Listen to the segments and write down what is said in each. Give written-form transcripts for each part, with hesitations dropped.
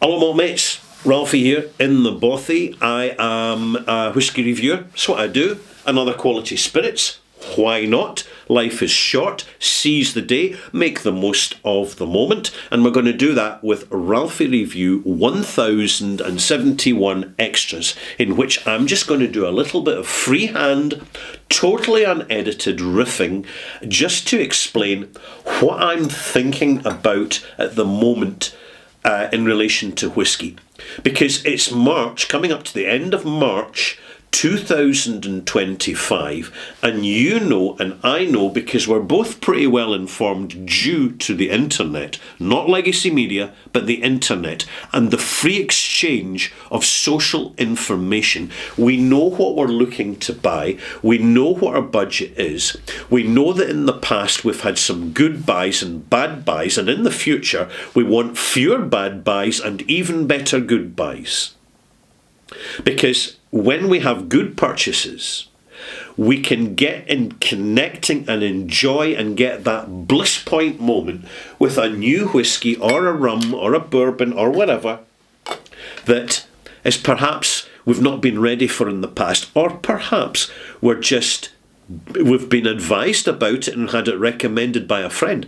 Hello, malt mates. Ralphie here in the bothy. I am a whisky reviewer. That's what I do. Another quality spirits. Why not? Life is short. Seize the day. Make the most of the moment. And we're going to do that with Ralphie Review 1071 Extras, in which I'm just going to do a little bit of freehand, totally unedited riffing, just to explain what I'm thinking about at the moment in relation to whisky. Because it's March, coming up to the end of March 2025, and you know and I know, because we're both pretty well informed due to the internet, not legacy media, but the internet and the free exchange of social information. We know what we're looking to buy, we know what our budget is, we know that in the past we've had some good buys and bad buys, and in the future we want fewer bad buys and even better good buys. Because when we have good purchases, we can get in connecting and enjoy and get that bliss point moment with a new whisky or a rum or a bourbon or whatever that is perhaps we've not been ready for in the past, or perhaps we've been advised about it and had it recommended by a friend.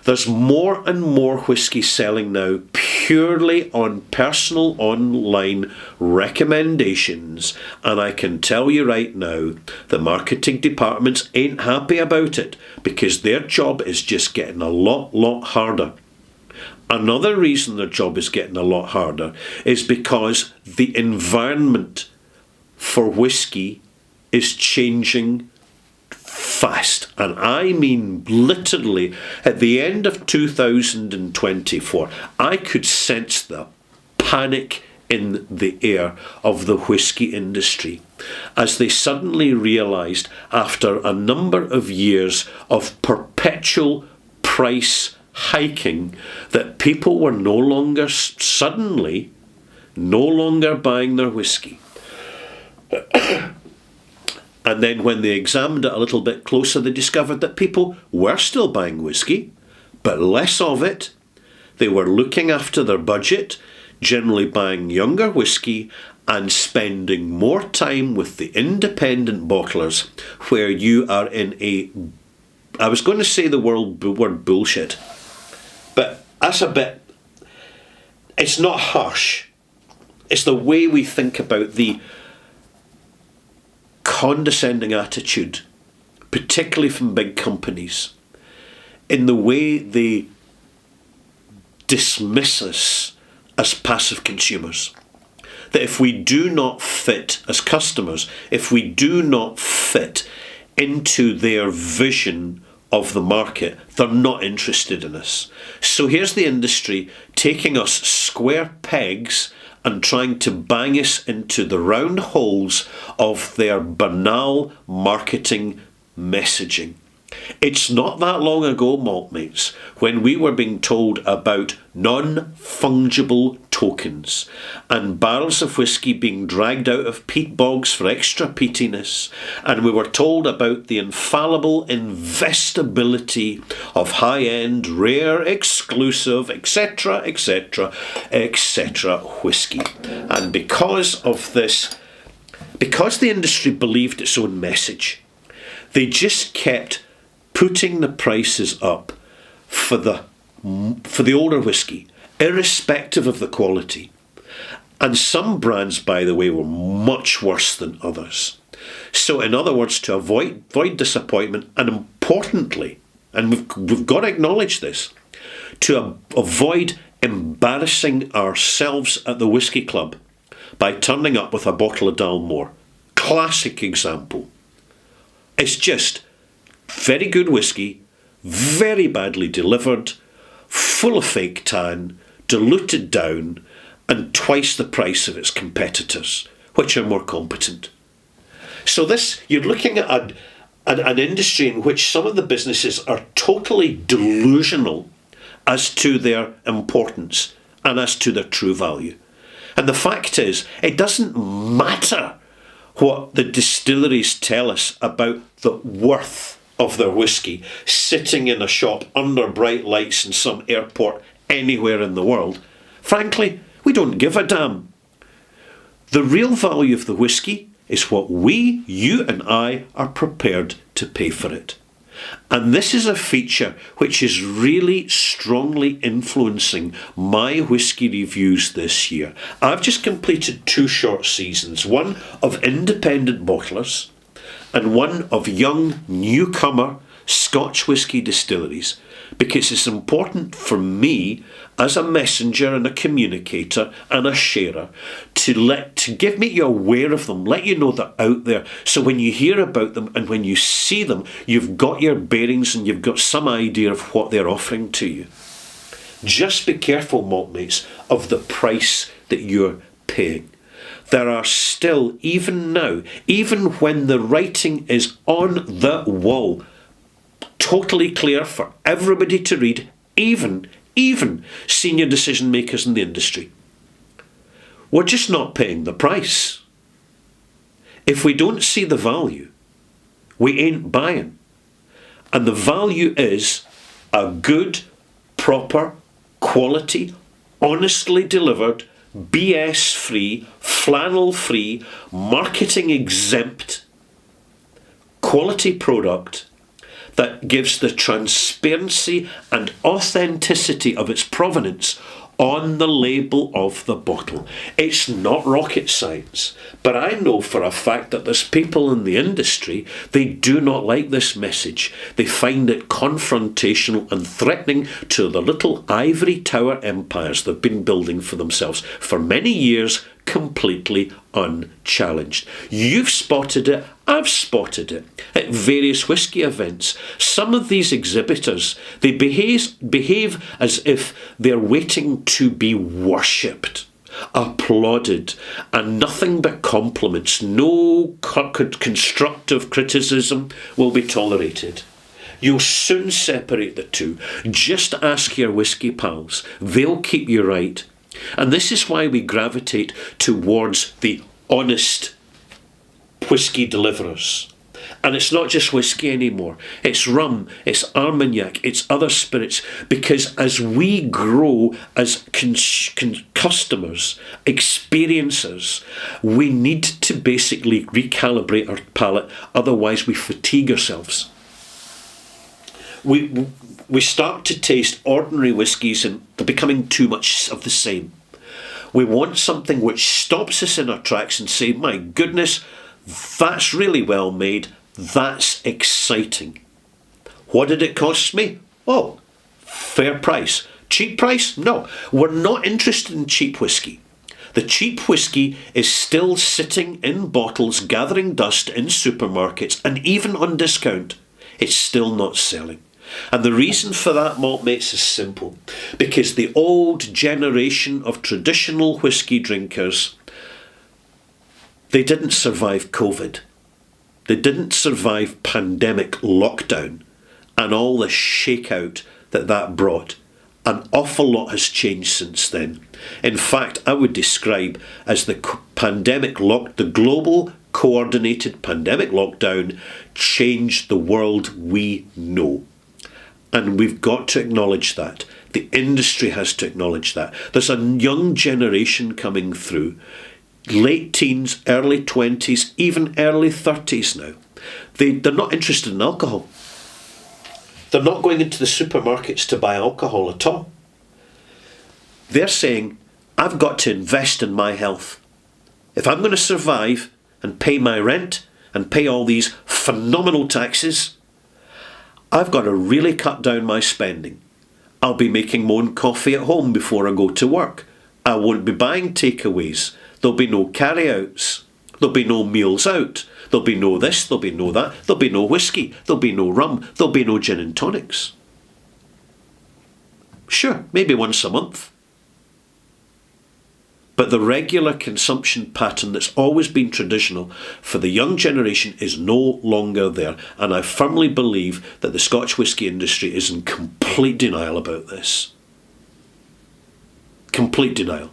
There's more and more whisky selling now purely on personal online recommendations, and I can tell you right now, the marketing departments ain't happy about it because their job is just getting a lot harder. Another reason their job is getting a lot harder is because the environment for whisky is changing fast, and I mean literally. At the end of 2024, I could sense the panic in the air of the whisky industry as they suddenly realised, after a number of years of perpetual price hiking, that people were no longer buying their whisky. And then when they examined it a little bit closer, they discovered that people were still buying whisky, but less of it. They were looking after their budget, generally buying younger whisky and spending more time with the independent bottlers, where you are in I was going to say the word bullshit, but that's it's not harsh. It's the way we think about the condescending attitude, particularly from big companies, in the way they dismiss us as passive consumers. That if we do not fit as customers, if we do not fit into their vision of the market, they're not interested in us. So here's the industry taking us square pegs and trying to bang us into the round holes of their banal marketing messaging. It's not that long ago, malt mates, when we were being told about non-fungible tokens and barrels of whisky being dragged out of peat bogs for extra peatiness, and we were told about the infallible investability of high-end, rare, exclusive, etc., whisky. And because of this, because the industry believed its own message, they just kept putting the prices up for the older whisky, irrespective of the quality. And some brands, by the way, were much worse than others. So in other words, to avoid disappointment, and importantly, and we've got to acknowledge this, to avoid embarrassing ourselves at the whisky club by turning up with a bottle of Dalmore. Classic example. It's just very good whisky, very badly delivered, full of fake tan, diluted down, and twice the price of its competitors, which are more competent. So you're looking at an industry in which some of the businesses are totally delusional as to their importance and as to their true value. And the fact is, it doesn't matter what the distilleries tell us about the worth of their whisky sitting in a shop under bright lights in some airport anywhere in the world. Frankly, We don't give a damn. The real value of the whisky is what we, you and I, are prepared to pay for it. And this is a feature which is really strongly influencing my whisky reviews this year. I've just completed 2 short seasons, one of independent bottlers and one of young newcomer Scotch whisky distilleries, because it's important for me as a messenger and a communicator and a sharer to give me you aware of them, let you know they're out there, so when you hear about them and when you see them, you've got your bearings and you've got some idea of what they're offering to you. Just be careful, maltmates, of the price that you're paying. There are still, even now, even when the writing is on the wall, totally clear for everybody to read, even senior decision makers in the industry. We're just not paying the price. If we don't see the value, we ain't buying. And the value is a good, proper, quality, honestly delivered, BS-free, flannel-free, marketing-exempt, quality product that gives the transparency and authenticity of its provenance on the label of the bottle. It's not rocket science, but I know for a fact that there's people in the industry, they do not like this message. They find it confrontational and threatening to the little ivory tower empires they've been building for themselves for many years, completely unchallenged. You've spotted it, I've spotted it at various whisky events. Some of these exhibitors, they behave as if they're waiting to be worshipped, applauded, and nothing but compliments. No constructive criticism will be tolerated. You'll soon separate the two. Just ask your whisky pals. They'll keep you right. And this is why we gravitate towards the honest whisky deliverers. And it's not just whisky anymore. It's rum, it's Armagnac, it's other spirits. Because as we grow as customers, experiencers, we need to basically recalibrate our palate. Otherwise we fatigue ourselves. We start to taste ordinary whiskies and they're becoming too much of the same. We want something which stops us in our tracks and say, my goodness, that's really well made, that's exciting. What did it cost me? Oh, fair price. Cheap price? No, we're not interested in cheap whiskey. The cheap whiskey is still sitting in bottles, gathering dust in supermarkets, and even on discount, it's still not selling. And the reason for that, maltmates, is simple. Because the old generation of traditional whisky drinkers, they didn't survive COVID. They didn't survive pandemic lockdown and all the shakeout that brought. An awful lot has changed since then. In fact, I would describe as the global coordinated pandemic lockdown changed the world we know. And we've got to acknowledge that. The industry has to acknowledge that. There's a young generation coming through, late teens, early 20s, even early 30s now. They're not interested in alcohol. They're not going into the supermarkets to buy alcohol at all. They're saying, I've got to invest in my health. If I'm going to survive and pay my rent and pay all these phenomenal taxes, I've got to really cut down my spending. I'll be making my own coffee at home before I go to work. I won't be buying takeaways. There'll be no carry-outs. There'll be no meals out. There'll be no this, there'll be no that. There'll be no whiskey. There'll be no rum. There'll be no gin and tonics. Sure, maybe once a month. But the regular consumption pattern that's always been traditional for the young generation is no longer there. And I firmly believe that the Scotch whisky industry is in complete denial about this. Complete denial.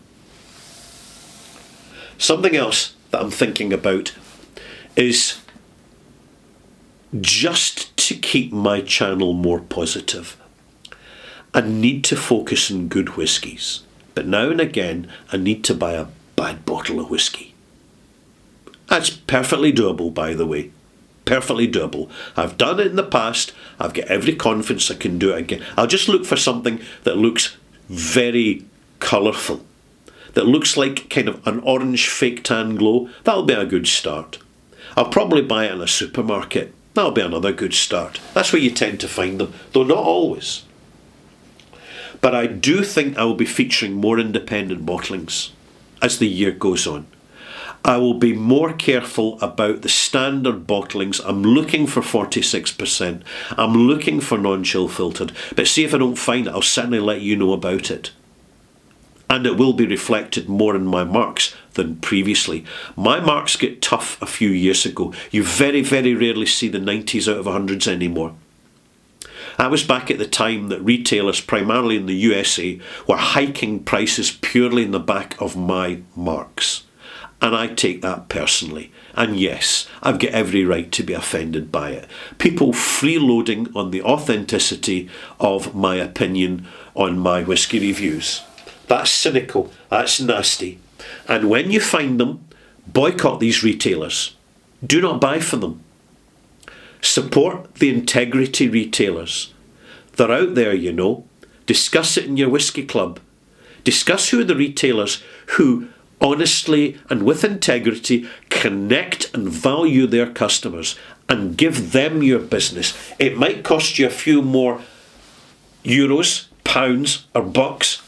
Something else that I'm thinking about is just to keep my channel more positive. I need to focus on good whiskies. But now and again, I need to buy a bad bottle of whiskey. That's perfectly doable, by the way. Perfectly doable. I've done it in the past. I've got every confidence I can do it again. I'll just look for something that looks very colourful, that looks like kind of an orange fake tan glow. That'll be a good start. I'll probably buy it in a supermarket. That'll be another good start. That's where you tend to find them, though not always. But I do think I will be featuring more independent bottlings as the year goes on. I will be more careful about the standard bottlings. I'm looking for 46%. I'm looking for non-chill filtered. But see if I don't find it, I'll certainly let you know about it. And it will be reflected more in my marks than previously. My marks get tough a few years ago. You very, very rarely see the 90s out of 100s anymore. I was back at the time that retailers, primarily in the USA, were hiking prices purely in the back of my marks. And I take that personally. And yes, I've got every right to be offended by it. People freeloading on the authenticity of my opinion on my whisky reviews. That's cynical. That's nasty. And when you find them, boycott these retailers. Do not buy from them. Support the integrity retailers. They're out there, you know. Discuss it in your whisky club. Discuss who are the retailers who honestly and with integrity connect and value their customers and give them your business. It might cost you a few more euros, pounds or bucks,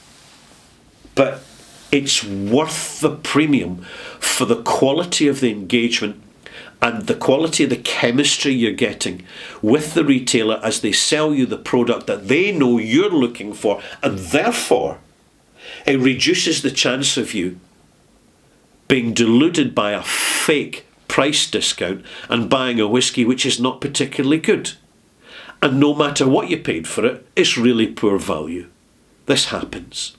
but it's worth the premium for the quality of the engagement and the quality of the chemistry you're getting with the retailer as they sell you the product that they know you're looking for, and therefore it reduces the chance of you being deluded by a fake price discount and buying a whisky which is not particularly good. And no matter what you paid for it, it's really poor value. This happens.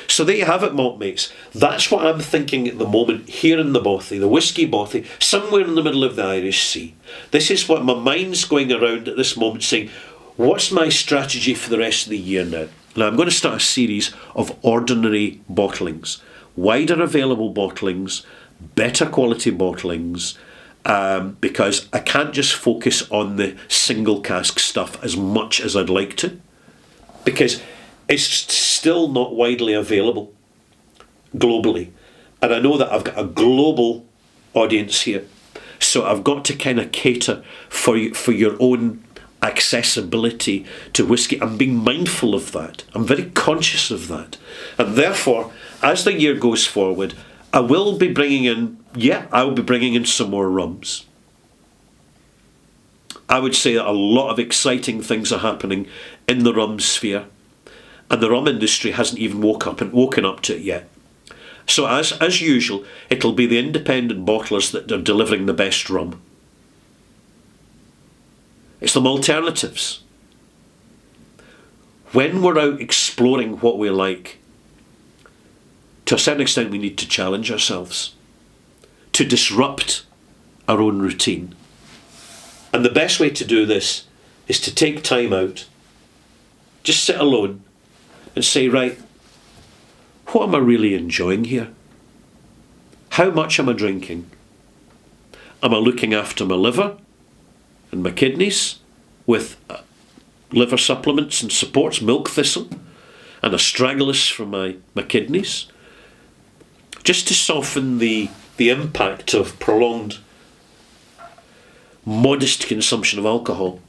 So there you have it, malt mates. That's what I'm thinking at the moment here in the Bothy, the whisky Bothy, somewhere in the middle of the Irish Sea. This is what my mind's going around at this moment, saying, what's my strategy for the rest of the year now? Now I'm going to start a series of ordinary bottlings. Wider available bottlings, better quality bottlings, because I can't just focus on the single cask stuff as much as I'd like to, because it's still not widely available globally. And I know that I've got a global audience here, so I've got to kind of cater for your own accessibility to whisky. I'm being mindful of that. I'm very conscious of that. And therefore, as the year goes forward, I will be bringing in some more rums. I would say that a lot of exciting things are happening in the rum sphere, and the rum industry hasn't even woken up to it yet. So as usual, it'll be the independent bottlers that are delivering the best rum. It's them alternatives. When we're out exploring what we like, to a certain extent we need to challenge ourselves, to disrupt our own routine. And the best way to do this is to take time out, just sit alone and say, right, what am I really enjoying here? How much am I drinking? Am I looking after my liver and my kidneys with liver supplements and supports, milk thistle and astragalus for my kidneys, just to soften the impact of prolonged modest consumption of alcohol?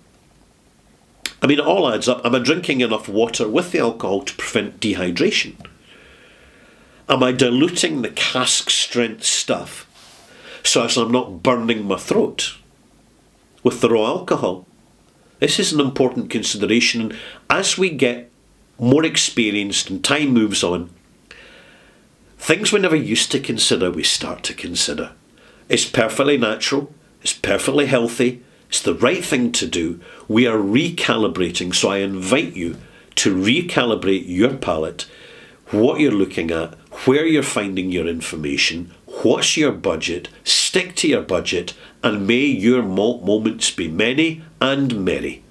I mean, it all adds up. Am I drinking enough water with the alcohol to prevent dehydration? Am I diluting the cask strength stuff so as I'm not burning my throat with the raw alcohol? This is an important consideration, and as we get more experienced and time moves on, things we never used to consider, we start to consider. It's perfectly natural, it's perfectly healthy, it's the right thing to do. We are recalibrating, so I invite you to recalibrate your palate, what you're looking at, where you're finding your information, what's your budget, stick to your budget, and may your malt moments be many and merry.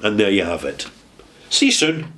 And there you have it. See you soon.